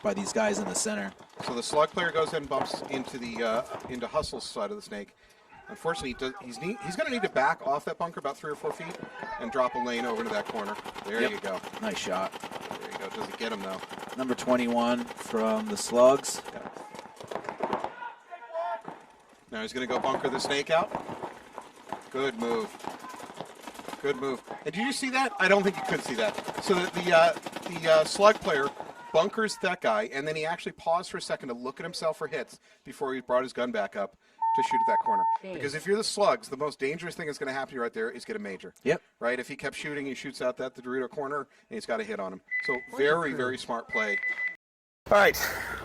by these guys in the center. So the slug player goes ahead and bumps into the into Hustle's side of the snake. Unfortunately, he's going to need to back off that bunker about 3 or 4 feet and drop a lane over into that corner. There you go. Nice shot. There you go. Does it get him, though? Number 21 from the Slugs. Now he's going to go bunker the snake out. Good move. Good move. And did you see that? I don't think you could see that. So the slug player bunkers that guy, and then he actually paused for a second to look at himself for hits before he brought his gun back up to shoot at that corner. Because if you're the Slugs, the most dangerous thing that's going to happen to you right there is get a major. Yep. Right? If he kept shooting, he shoots out the Dorito corner, and he's got a hit on him. So very, very smart play. All right.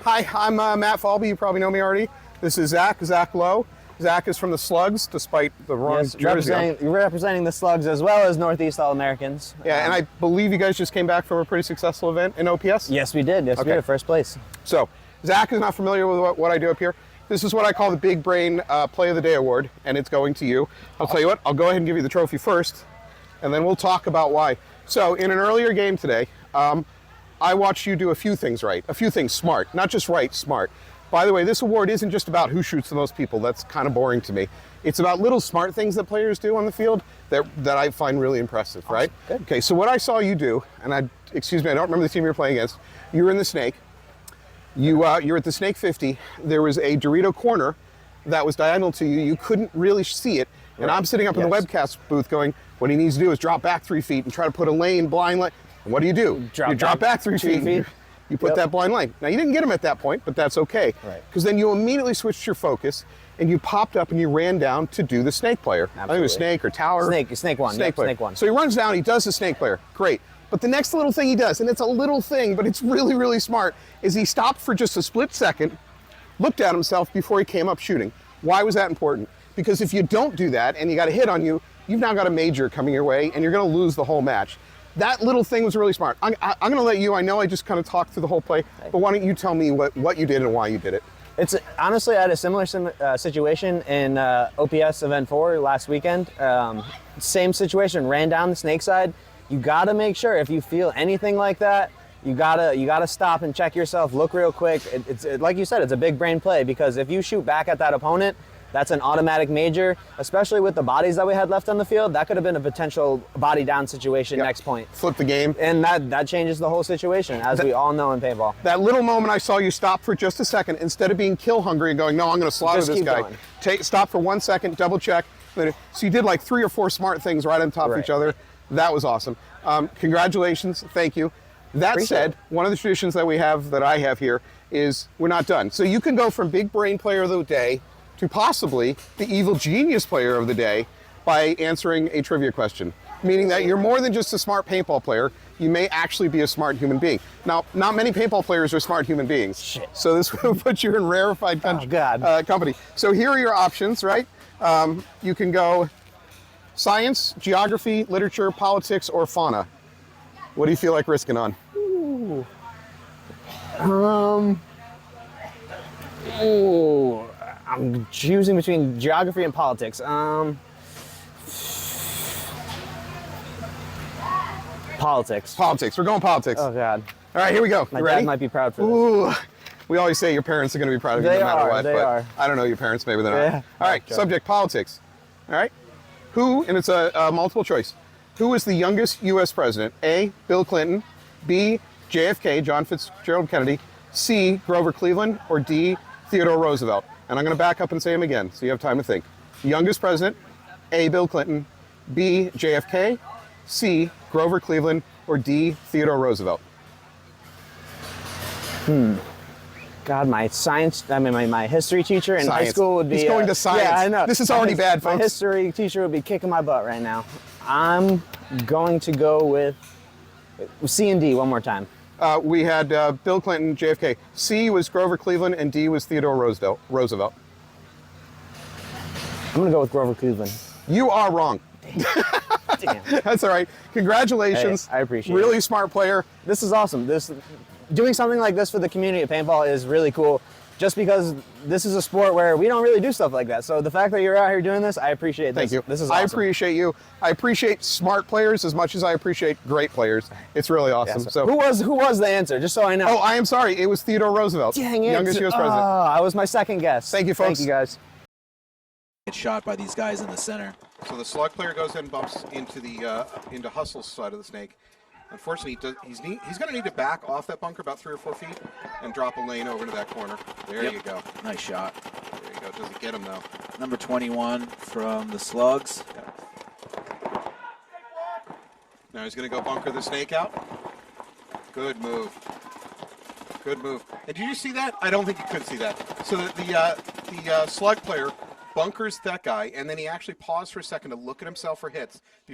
Hi, I'm Matt Falby. You probably know me already. This is Zach Lowe. Zach is from the Slugs, despite the wrong jersey. Representing the Slugs as well as Northeast All-Americans. Yeah, and I believe you guys just came back from a pretty successful event in OPS? Yes, we did. Yes, we did. First place. So, Zach is not familiar with what I do up here. This is what I call the Big Brain Play of the Day Award, and it's going to you. I'll tell you what, I'll go ahead and give you the trophy first, and then we'll talk about why. So, in an earlier game today, I watched you do a few things right, a few things smart, not just right, smart. By the way, this award isn't just about who shoots the most people. That's kind of boring to me. It's about little smart things that players do on the field that I find really impressive, awesome. Right? Good. Okay, so what I saw you do, and excuse me, I don't remember the team you were playing against. You were in the snake. You're at the snake 50. There was a Dorito corner that was diagonal to you. You couldn't really see it. And I'm sitting up in the webcast booth going, what he needs to do is drop back 3 feet and try to put a lane, blind lane. And what do? You drop back 3 feet. You put that blind lane. Now, you didn't get him at that point, but that's okay. Because then you immediately switched your focus and you popped up and you ran down to do the snake player. Absolutely. I think it was snake or tower. Snake one. Snake one. So he runs down, he does the snake player. Great. But the next little thing he does, and it's a little thing, but it's really, really smart, is he stopped for just a split second, looked at himself before he came up shooting. Why was that important? Because if you don't do that and you got a hit on you, you've now got a major coming your way and you're going to lose the whole match. That little thing was really smart. I'm going to let you, I know I just kind of talked through the whole play, but why don't you tell me what you did and why you did it? It's honestly, I had a similar situation in OPS Event 4 last weekend. Same situation, ran down the snake side. You got to make sure if you feel anything like that, you gotta stop and check yourself, look real quick. It's like you said, it's a big brain play because if you shoot back at that opponent, that's an automatic major, especially with the bodies that we had left on the field. That could have been a potential body down situation next point. Flip the game. And that changes the whole situation, as we all know in paintball. That little moment I saw you stop for just a second, instead of being kill hungry and going, no, I'm going to slaughter this guy. Stop for 1 second, double check. So you did like 3 or 4 smart things right on top of each other. That was awesome. Congratulations. Thank you. That said, one of the traditions that I have here is we're not done. So you can go from Big Brain Player of the Day to possibly the Evil Genius Player of the Day by answering a trivia question, meaning that you're more than just a smart paintball player. You may actually be a smart human being. Now, not many paintball players are smart human beings. Shit. So this will put you in rarefied company. So here are your options, right? You can go science, geography, literature, politics, or fauna. What do you feel like risking on? I'm choosing between geography and politics. Politics. Politics. We're going politics. Oh, God. All right, here we go. My dad might be proud for this. We always say your parents are going to be proud of you no matter what. They are. I don't know your parents. Maybe they're not. All right, subject, politics. All right. Who, and it's a multiple choice, who is the youngest U.S. president? A, Bill Clinton, B, JFK, John Fitzgerald Kennedy, C, Grover Cleveland, or D, Theodore Roosevelt? And I'm going to back up and say them again, so you have time to think. Youngest president, A, Bill Clinton, B, JFK, C, Grover Cleveland, or D, Theodore Roosevelt? God, my history teacher in high school would be... He's going to science. Yeah, I know. This is already bad, folks. My history teacher would be kicking my butt right now. I'm going to go with C and D one more time. We had Bill Clinton, JFK. C was Grover Cleveland, and D was Theodore Roosevelt. I'm going to go with Grover Cleveland. You are wrong. Damn. That's all right. Congratulations. Hey, I appreciate it. Really smart player. This is awesome. Doing something like this for the community of paintball is really cool. just because this is a sport where we don't really do stuff like that. So the fact that you're out here doing this, I appreciate this. Thank you. This is awesome. I appreciate you. I appreciate smart players as much as I appreciate great players. It's really awesome. Yes. So who was the answer? Just so I know. Oh, I am sorry. It was Theodore Roosevelt, Dang it. youngest U.S. Oh, president. I was my second guess. Thank you, folks. Thank you, guys. Get shot by these guys in the center. So the slug player goes ahead and bumps into the into Hustle's side of the snake. Unfortunately, he's going to need to back off that bunker about 3 or 4 feet and drop a lane over to that corner. There Yep. you go. Nice shot. There you go. Doesn't get him though. Number 21 from the Slugs. Now he's going to go bunker the snake out. Good move. Good move. And did you see that? I don't think you could see that. So the slug player bunkers that guy, and then he actually paused for a second to look at himself for hits before